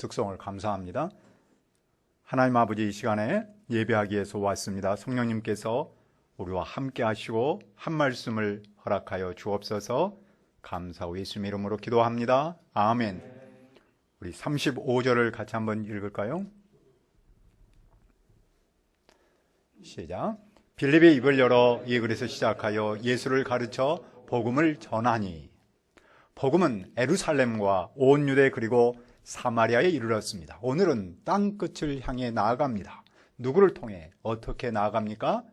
특성을 감사합니다. 하나님 아버지, 이 시간에 예배하기 위해서 왔습니다. 성령님께서 우리와 함께 하시고 한 말씀을 허락하여 주옵소서. 감사하고 예수님 이름으로 기도합니다. 아멘. 우리 35절을 같이 한번 읽을까요? 시작. 빌립의 입을 열어 이 글에서 시작하여 예수를 가르쳐 복음을 전하니. 복음은 예루살렘과 온 유대 그리고 사마리아에 이르렀습니다. 오늘은 땅끝을 향해 나아갑니다. 누구를 통해 어떻게 나아갑니까?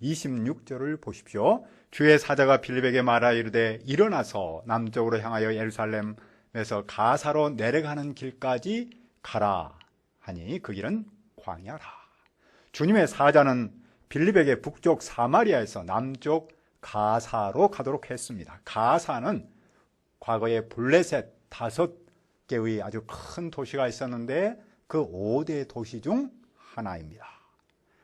26절을 보십시오. 주의 사자가 빌립에게 말하 이르되 일어나서 남쪽으로 향하여 예루살렘에서 가사로 내려가는 길까지 가라 하니 그 길은 광야라. 주님의 사자는 빌립에게 북쪽 사마리아에서 남쪽 가사로 가도록 했습니다. 가사는 과거에 블레셋 5개의 아주 큰 도시가 있었는데 그 5대 도시 중 하나입니다.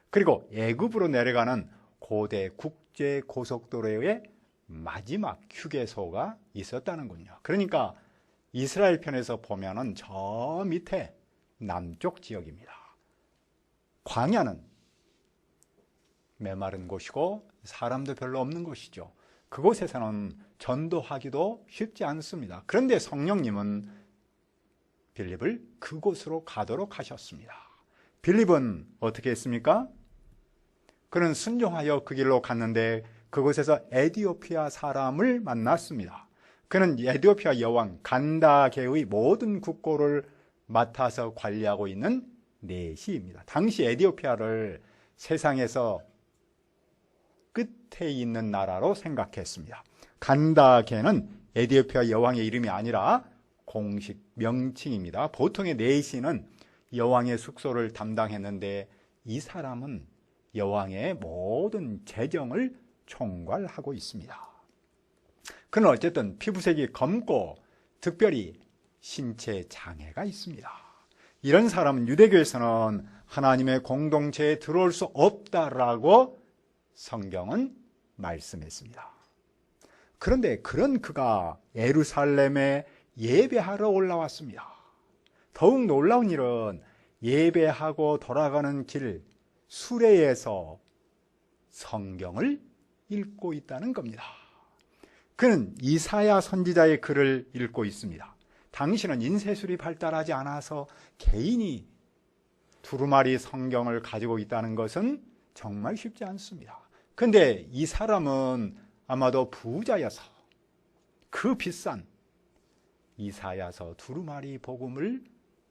그리고 애굽으로 내려가는 고대 국제 고속도로의 마지막 휴게소가 있었다는군요. 그러니까 이스라엘 편에서 보면은 저 밑에 남쪽 지역입니다. 광야는 메마른 곳이고 사람도 별로 없는 곳이죠. 그곳에서는 전도하기도 쉽지 않습니다. 그런데 성령님은 빌립을 그곳으로 가도록 하셨습니다. 빌립은 어떻게 했습니까? 그는 순종하여 그 길로 갔는데 그곳에서 에디오피아 사람을 만났습니다. 그는 에디오피아 여왕 간다게의 모든 국고를 맡아서 관리하고 있는 내시입니다. 당시 에디오피아를 세상에서 끝에 있는 나라로 생각했습니다. 간다게는 에디오피아 여왕의 이름이 아니라 공식 명칭입니다. 보통의 내시는 여왕의 숙소를 담당했는데 이 사람은 여왕의 모든 재정을 총괄하고 있습니다. 그는 어쨌든 피부색이 검고 특별히 신체 장애가 있습니다. 이런 사람은 유대교에서는 하나님의 공동체에 들어올 수 없다라고 성경은 말씀했습니다. 그런데 그런 그가 예루살렘에 예배하러 올라왔습니다. 더욱 놀라운 일은 예배하고 돌아가는 길 수레에서 성경을 읽고 있다는 겁니다. 그는 이사야 선지자의 글을 읽고 있습니다. 당시는 인쇄술이 발달하지 않아서 개인이 두루마리 성경을 가지고 있다는 것은 정말 쉽지 않습니다. 그런데 이 사람은 아마도 부자여서 그 비싼 이사야서 두루마리 복음을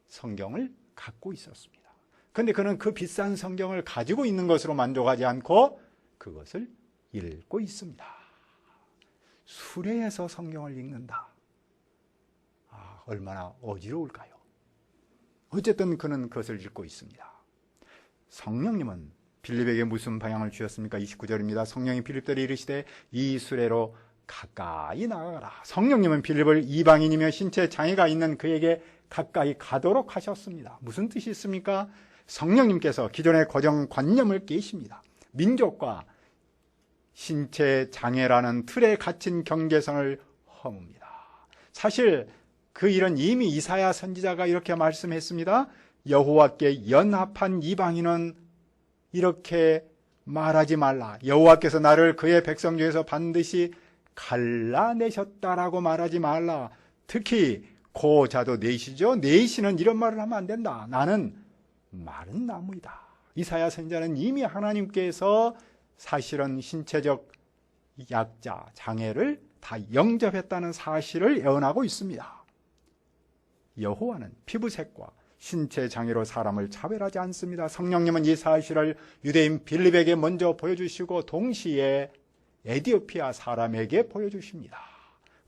성경을 갖고 있었습니다. 그런데 그는 그 비싼 성경을 가지고 있는 것으로 만족하지 않고 그것을 읽고 있습니다. 수레에서 성경을 읽는다. 얼마나 어지러울까요? 어쨌든 그는 그것을 읽고 있습니다. 성령님은 빌립에게 무슨 방향을 주셨습니까? 29절입니다. 성령이 빌립들이 이르시되 이 수레로 가까이 나가라. 성령님은 빌립을 이방인이며 신체 장애가 있는 그에게 가까이 가도록 하셨습니다. 무슨 뜻이 있습니까? 성령님께서 기존의 고정관념을 깨십니다. 민족과 신체 장애라는 틀에 갇힌 경계선을 허뭅니다. 사실 그 일은 이미 이사야 선지자가 이렇게 말씀했습니다. 여호와께 연합한 이방인은 이렇게 말하지 말라. 여호와께서 나를 그의 백성 중에서 반드시 갈라내셨다라고 말하지 말라. 특히 고자도 내시죠. 내시는 이런 말을 하면 안 된다. 나는 마른 나무이다. 이사야 선지자는 이미 하나님께서 사실은 신체적 약자, 장애를 다 영접했다는 사실을 예언하고 있습니다. 여호와는 피부색과 신체 장애로 사람을 차별하지 않습니다. 성령님은 이 사실을 유대인 빌립에게 먼저 보여주시고 동시에 에디오피아 사람에게 보여주십니다.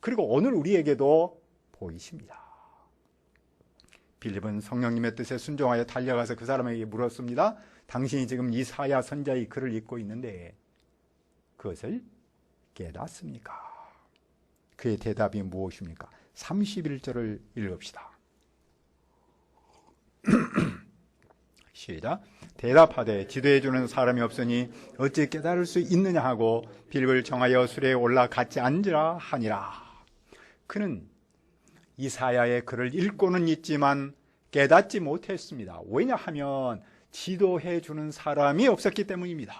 그리고 오늘 우리에게도 보이십니다. 빌립은 성령님의 뜻에 순종하여 달려가서 그 사람에게 물었습니다. 당신이 지금 이사야 선지자의 글을 읽고 있는데 그것을 깨닫습니까? 그의 대답이 무엇입니까? 31절을 읽읍시다. 시작. 대답하되 지도해주는 사람이 없으니 어찌 깨달을 수 있느냐 하고 빌립을 정하여 수레에 올라 같이 앉으라 하니라. 그는 이사야의 글을 읽고는 있지만 깨닫지 못했습니다. 왜냐하면 지도해 주는 사람이 없었기 때문입니다.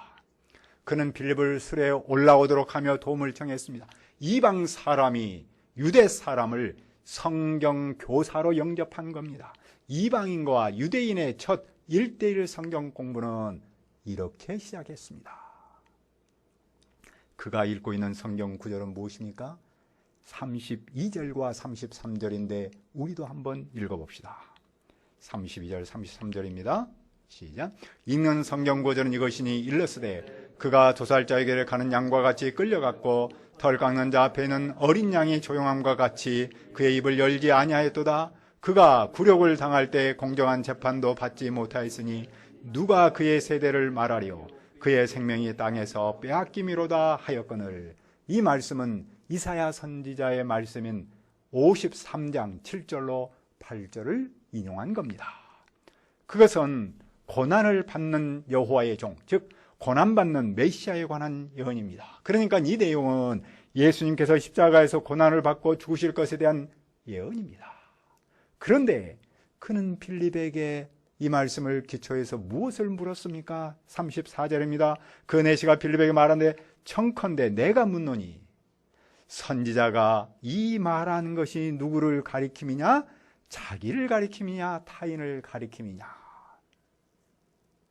그는 빌립을 수레에 올라오도록 하며 도움을 청했습니다. 이방 사람이 유대 사람을 성경 교사로 영접한 겁니다. 이방인과 유대인의 첫 1:1 성경 공부는 이렇게 시작했습니다. 그가 읽고 있는 성경 구절은 무엇입니까? 32절과 33절인데 우리도 한번 읽어봅시다. 32절 33절입니다. 시작. 읽는 성경 구절은 이것이니 일러스되 그가 도살자에게 가는 양과 같이 끌려갔고 털 깎는 자 앞에는 어린 양이 조용함과 같이 그의 입을 열지 아니하였도다. 그가 굴욕을 당할 때 공정한 재판도 받지 못하였으니 누가 그의 세대를 말하리요. 그의 생명이 땅에서 빼앗김이로다 하였거늘. 이 말씀은 이사야 선지자의 말씀인 53장 7절로 8절을 인용한 겁니다. 그것은 고난을 받는 여호와의 종, 즉 고난받는 메시아에 관한 예언입니다. 그러니까 이 내용은 예수님께서 십자가에서 고난을 받고 죽으실 것에 대한 예언입니다. 그런데 그는 빌립에게 이 말씀을 기초해서 무엇을 물었습니까? 34절입니다. 그 내시가 빌립에게 말하는데 청컨대 내가 묻노니 선지자가 이 말하는 것이 누구를 가리킴이냐? 자기를 가리킴이냐? 타인을 가리킴이냐?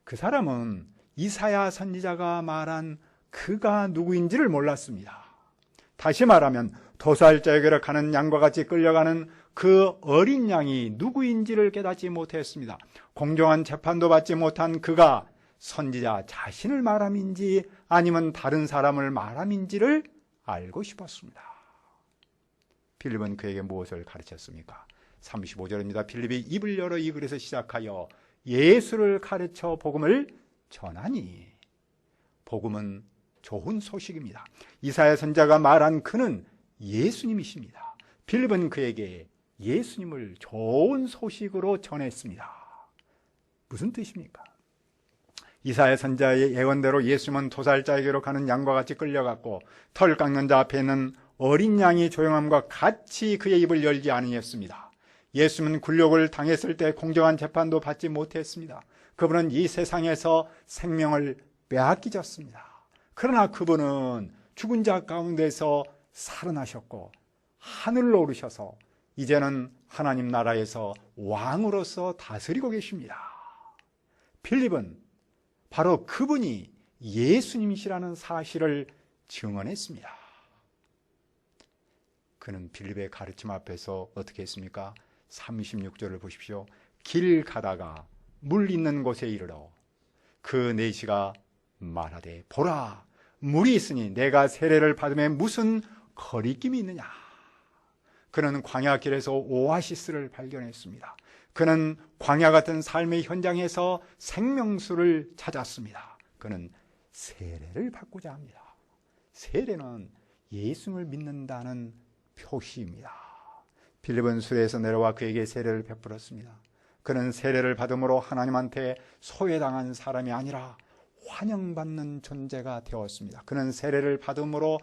그 사람은 이사야 선지자가 말한 그가 누구인지를 몰랐습니다. 다시 말하면 도살자에게로 가는 양과 같이 끌려가는 그 어린 양이 누구인지를 깨닫지 못했습니다. 공정한 재판도 받지 못한 그가 선지자 자신을 말함인지 아니면 다른 사람을 말함인지를 알고 싶었습니다. 빌립은 그에게 무엇을 가르쳤습니까? 35절입니다. 빌립이 입을 열어 이 글에서 시작하여 예수를 가르쳐 복음을 전하니. 복음은 좋은 소식입니다. 이사야 선지자가 말한 그는 예수님이십니다. 빌립은 그에게 예수님을 좋은 소식으로 전했습니다. 무슨 뜻입니까? 이사야 선지자의 예언대로 예수님은 도살자에게로 가는 양과 같이 끌려갔고 털 깎는 자 앞에는 어린 양이 조용함과 같이 그의 입을 열지 아니했습니다. 예수님은 굴욕을 당했을 때 공정한 재판도 받지 못했습니다. 그분은 이 세상에서 생명을 빼앗기셨습니다. 그러나 그분은 죽은 자 가운데서 살아나셨고 하늘로 오르셔서 이제는 하나님 나라에서 왕으로서 다스리고 계십니다. 빌립은 바로 그분이 예수님이시라는 사실을 증언했습니다. 그는 빌립의 가르침 앞에서 어떻게 했습니까? 36절을 보십시오. 길 가다가 물 있는 곳에 이르러 그 내시가 말하되 보라 물이 있으니 내가 세례를 받음에 무슨 거리낌이 있느냐. 그는 광야길에서 오아시스를 발견했습니다. 그는 광야 같은 삶의 현장에서 생명수를 찾았습니다. 그는 세례를 받고자 합니다. 세례는 예수를 믿는다는 표시입니다. 빌립은 수레에서 내려와 그에게 세례를 베풀었습니다. 그는 세례를 받음으로 하나님한테 소외당한 사람이 아니라 환영받는 존재가 되었습니다. 그는 세례를 받음으로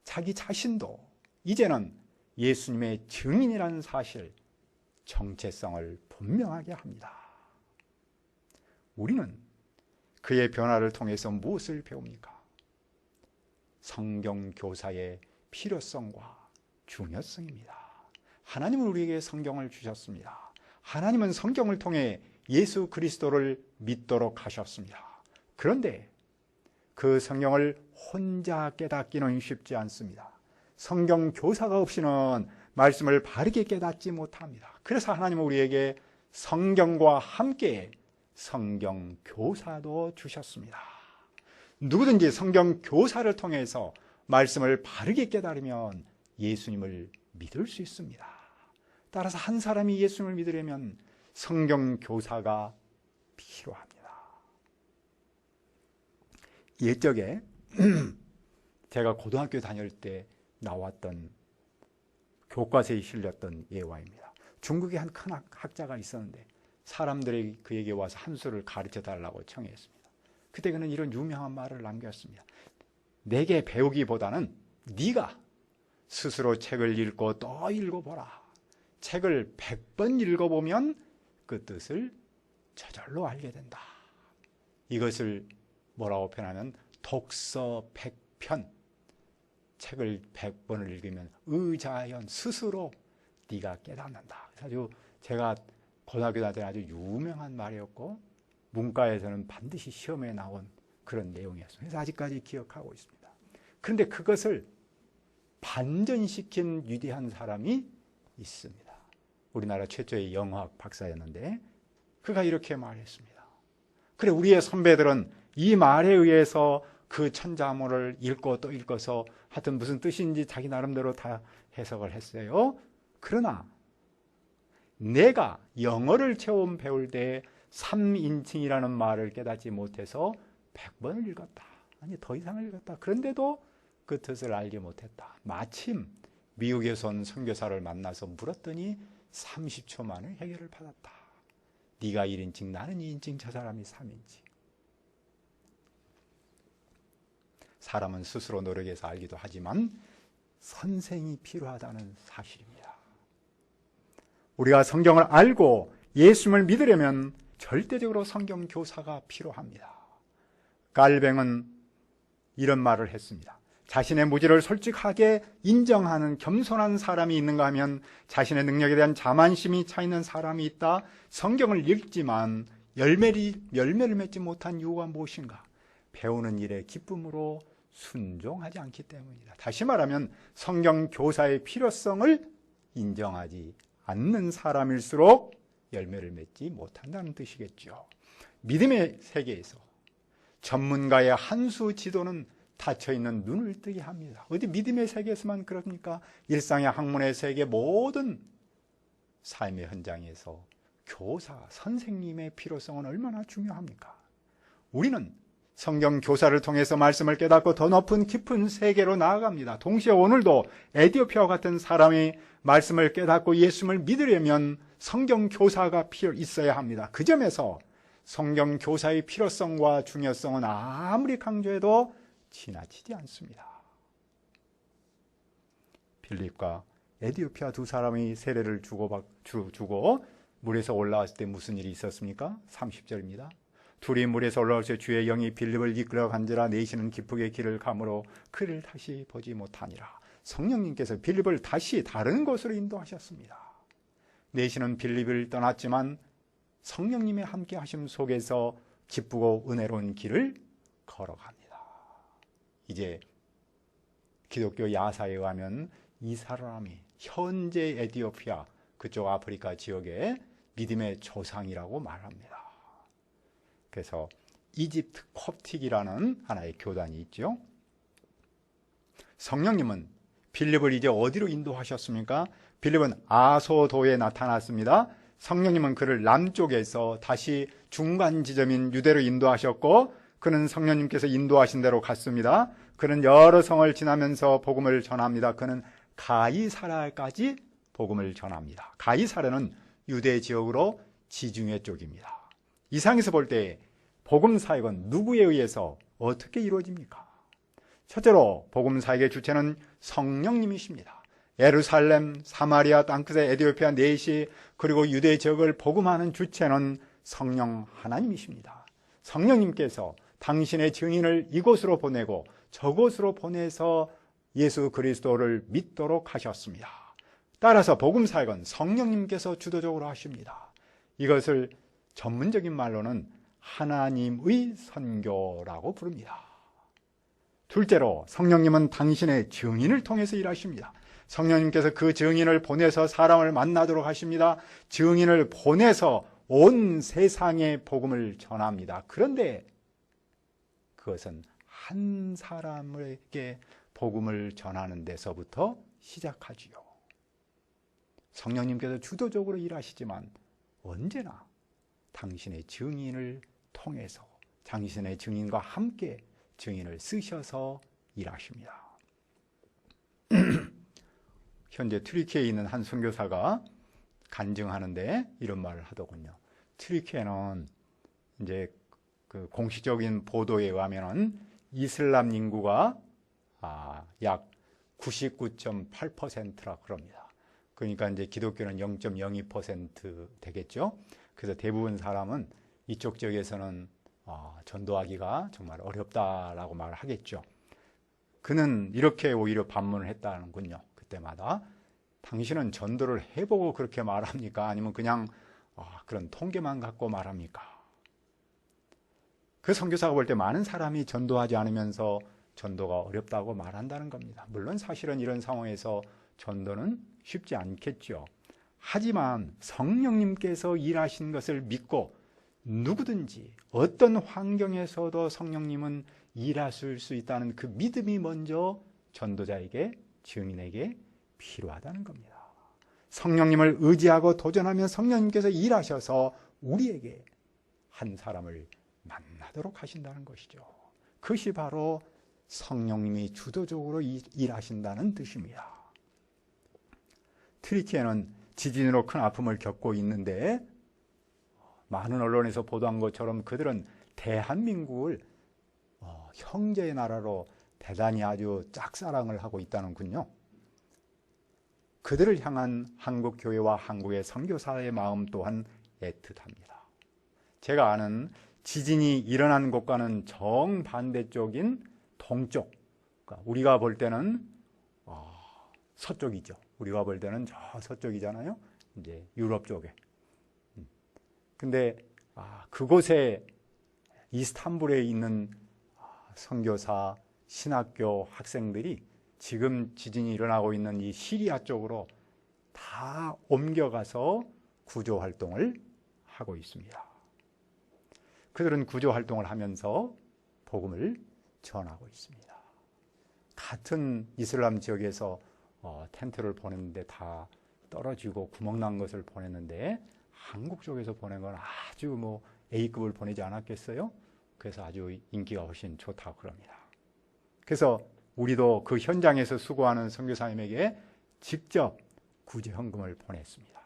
자기 자신도 이제는 예수님의 증인이라는 사실, 정체성을 분명하게 합니다. 우리는 그의 변화를 통해서 무엇을 배웁니까? 성경 교사의 필요성과 중요성입니다. 하나님은 우리에게 성경을 주셨습니다. 하나님은 성경을 통해 예수 그리스도를 믿도록 하셨습니다. 그런데 그 성경을 혼자 깨닫기는 쉽지 않습니다. 성경 교사가 없이는 말씀을 바르게 깨닫지 못합니다. 그래서 하나님은 우리에게 성경과 함께 성경 교사도 주셨습니다. 누구든지 성경 교사를 통해서 말씀을 바르게 깨달으면 예수님을 믿을 수 있습니다. 따라서 한 사람이 예수님을 믿으려면 성경 교사가 필요합니다. 옛적에 제가 고등학교 다닐 때 나왔던 교과서에 실렸던 예화입니다. 중국에 한 큰 학자가 있었는데 사람들이 그에게 와서 한 수를 가르쳐 달라고 청했습니다. 그때 그는 이런 유명한 말을 남겼습니다. 내게 배우기보다는 네가 스스로 책을 읽고 또 읽어보라. 책을 100번 읽어보면 그 뜻을 저절로 알게 된다. 이것을 뭐라고 표현하면 독서 100편, 책을 100번을 읽으면 의자연 스스로 네가 깨닫는다. 아주 제가 고등학교 다닐 때 아주 유명한 말이었고 문과에서는 반드시 시험에 나온 그런 내용이었습니다. 그래서 아직까지 기억하고 있습니다. 그런데 그것을 반전시킨 위대한 사람이 있습니다. 우리나라 최초의 영어학 박사였는데 그가 이렇게 말했습니다. 그래, 우리의 선배들은 이 말에 의해서 그 천자문을 읽고 또 읽어서 하여튼 무슨 뜻인지 자기 나름대로 다 해석을 했어요. 그러나 내가 영어를 처음 배울 때 3인칭이라는 말을 깨닫지 못해서 100번을 읽었다. 아니, 더 이상을 읽었다. 그런데도 그 뜻을 알지 못했다. 마침 미국에서 온 선교사를 만나서 물었더니 30초 만에 해결을 받았다. 네가 1인칭, 나는 2인칭, 저 사람이 3인칭. 사람은 스스로 노력해서 알기도 하지만 선생이 필요하다는 사실입니다. 우리가 성경을 알고 예수님을 믿으려면 절대적으로 성경 교사가 필요합니다. 갈뱅은 이런 말을 했습니다. 자신의 무지를 솔직하게 인정하는 겸손한 사람이 있는가 하면 자신의 능력에 대한 자만심이 차 있는 사람이 있다. 성경을 읽지만 열매를 맺지 못한 이유가 무엇인가? 배우는 일에 기쁨으로 순종하지 않기 때문이다. 다시 말하면 성경 교사의 필요성을 인정하지 않는 사람일수록 열매를 맺지 못한다는 뜻이겠죠. 믿음의 세계에서 전문가의 한 수 지도는 닫혀있는 눈을 뜨게 합니다. 어디 믿음의 세계에서만 그럽니까? 일상의 학문의 세계 모든 삶의 현장에서 교사, 선생님의 필요성은 얼마나 중요합니까? 우리는 성경 교사를 통해서 말씀을 깨닫고 더 높은 깊은 세계로 나아갑니다. 동시에 오늘도 에디오피아와 같은 사람이 말씀을 깨닫고 예수님을 믿으려면 성경 교사가 있어야 합니다. 그 점에서 성경 교사의 필요성과 중요성은 아무리 강조해도 지나치지 않습니다. 빌립과 에디오피아 두 사람이 세례를 주고 물에서 올라왔을 때 무슨 일이 있었습니까? 30절입니다. 둘이 물에서 올라올 때 주의 영이 빌립을 이끌어 간지라 내시는 기쁘게 길을 가므로 그를 다시 보지 못하니라. 성령님께서 빌립을 다시 다른 곳으로 인도하셨습니다. 내시는 빌립을 떠났지만 성령님의 함께 하심 속에서 기쁘고 은혜로운 길을 걸어갑니다. 이제 기독교 야사에 의하면 이 사람이 현재 에티오피아 그쪽 아프리카 지역의 믿음의 조상이라고 말합니다. 그래서 이집트 콥틱이라는 하나의 교단이 있죠. 성령님은 빌립을 이제 어디로 인도하셨습니까? 빌립은 아소도에 나타났습니다. 성령님은 그를 남쪽에서 다시 중간 지점인 유대로 인도하셨고 그는 성령님께서 인도하신 대로 갔습니다. 그는 여러 성을 지나면서 복음을 전합니다. 그는 가이사랴까지 복음을 전합니다. 가이사랴는 유대 지역으로 지중해 쪽입니다. 이상에서 볼 때 복음 사역은 누구에 의해서 어떻게 이루어집니까? 첫째로 복음 사역의 주체는 성령님이십니다. 예루살렘, 사마리아, 땅끝의 에디오피아 내시 그리고 유대 지역을 복음하는 주체는 성령 하나님이십니다. 성령님께서 당신의 증인을 이곳으로 보내고 저곳으로 보내서 예수 그리스도를 믿도록 하셨습니다. 따라서 복음 사역은 성령님께서 주도적으로 하십니다. 이것을 전문적인 말로는 하나님의 선교라고 부릅니다. 둘째로 성령님은 당신의 증인을 통해서 일하십니다. 성령님께서 그 증인을 보내서 사람을 만나도록 하십니다. 증인을 보내서 온 세상에 복음을 전합니다. 그런데 그것은 한 사람에게 복음을 전하는 데서부터 시작하지요. 성령님께서 주도적으로 일하시지만 언제나 당신의 증인을 통해서 당신의 증인과 함께 증인을 쓰셔서 일하십니다. 현재 튀르키예에 있는 한 선교사가 간증하는데 이런 말을 하더군요. 튀르키예는 이제 그 공식적인 보도에 의하면은 이슬람 인구가 약 99.8%라 그럽니다. 그러니까 이제 기독교는 0.02% 되겠죠. 그래서 대부분 사람은 이쪽 지역에서는 전도하기가 정말 어렵다라고 말을 하겠죠. 그는 이렇게 오히려 반문을 했다는군요. 그때마다 당신은 전도를 해보고 그렇게 말합니까? 아니면 그냥 그런 통계만 갖고 말합니까? 그 선교사가 볼 때 많은 사람이 전도하지 않으면서 전도가 어렵다고 말한다는 겁니다. 물론 사실은 이런 상황에서 전도는 쉽지 않겠죠. 하지만 성령님께서 일하신 것을 믿고 누구든지 어떤 환경에서도 성령님은 일하실 수 있다는 그 믿음이 먼저 전도자에게, 증인에게 필요하다는 겁니다. 성령님을 의지하고 도전하면 성령님께서 일하셔서 우리에게 한 사람을 만나도록 하신다는 것이죠. 그것이 바로 성령님이 주도적으로 일하신다는 뜻입니다. 트리키에는 지진으로 큰 아픔을 겪고 있는데 많은 언론에서 보도한 것처럼 그들은 대한민국을 형제의 나라로 대단히 아주 짝사랑을 하고 있다는군요. 그들을 향한 한국 교회와 한국의 선교사의 마음 또한 애틋합니다. 제가 아는 지진이 일어난 곳과는 정반대쪽인 동쪽, 그러니까 우리가 볼 때는 서쪽이죠. 우리가 볼 때는 저 서쪽이잖아요. 이제 유럽 쪽에. 근데 그곳에 이스탄불에 있는 선교사, 신학교 학생들이 지금 지진이 일어나고 있는 이 시리아 쪽으로 다 옮겨가서 구조 활동을 하고 있습니다. 그들은 구조 활동을 하면서 복음을 전하고 있습니다. 같은 이슬람 지역에서 텐트를 보냈는데 다 떨어지고 구멍난 것을 보냈는데 한국 쪽에서 보낸 건 아주 A급을 보내지 않았겠어요? 그래서 아주 인기가 훨씬 좋다고 그럽니다. 그래서 우리도 그 현장에서 수고하는 선교사님에게 직접 구제 현금을 보냈습니다.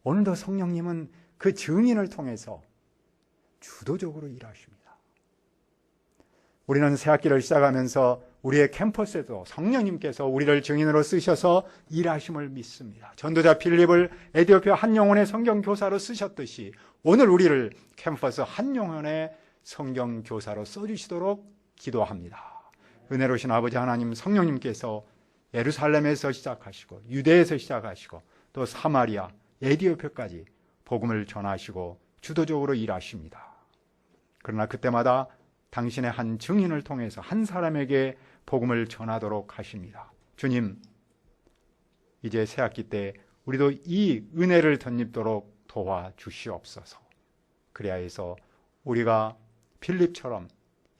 오늘도 성령님은 그 증인을 통해서 주도적으로 일하십니다. 우리는 새학기를 시작하면서 우리의 캠퍼스에도 성령님께서 우리를 증인으로 쓰셔서 일하심을 믿습니다. 전도자 필립을 에티오피아 한 영혼의 성경교사로 쓰셨듯이 오늘 우리를 캠퍼스 한 영혼의 성경교사로 써주시도록 기도합니다. 은혜로우신 아버지 하나님, 성령님께서 예루살렘에서 시작하시고 유대에서 시작하시고 또 사마리아, 에티오피아까지 복음을 전하시고 주도적으로 일하십니다. 그러나 그때마다 당신의 한 증인을 통해서 한 사람에게 복음을 전하도록 하십니다. 주님, 이제 새학기 때 우리도 이 은혜를 덧입도록 도와주시옵소서. 그래야 해서 우리가 필립처럼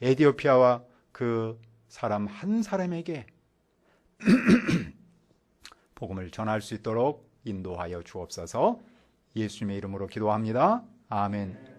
에티오피아와 그 사람 한 사람에게 복음을 전할 수 있도록 인도하여 주옵소서. 예수님의 이름으로 기도합니다. 아멘.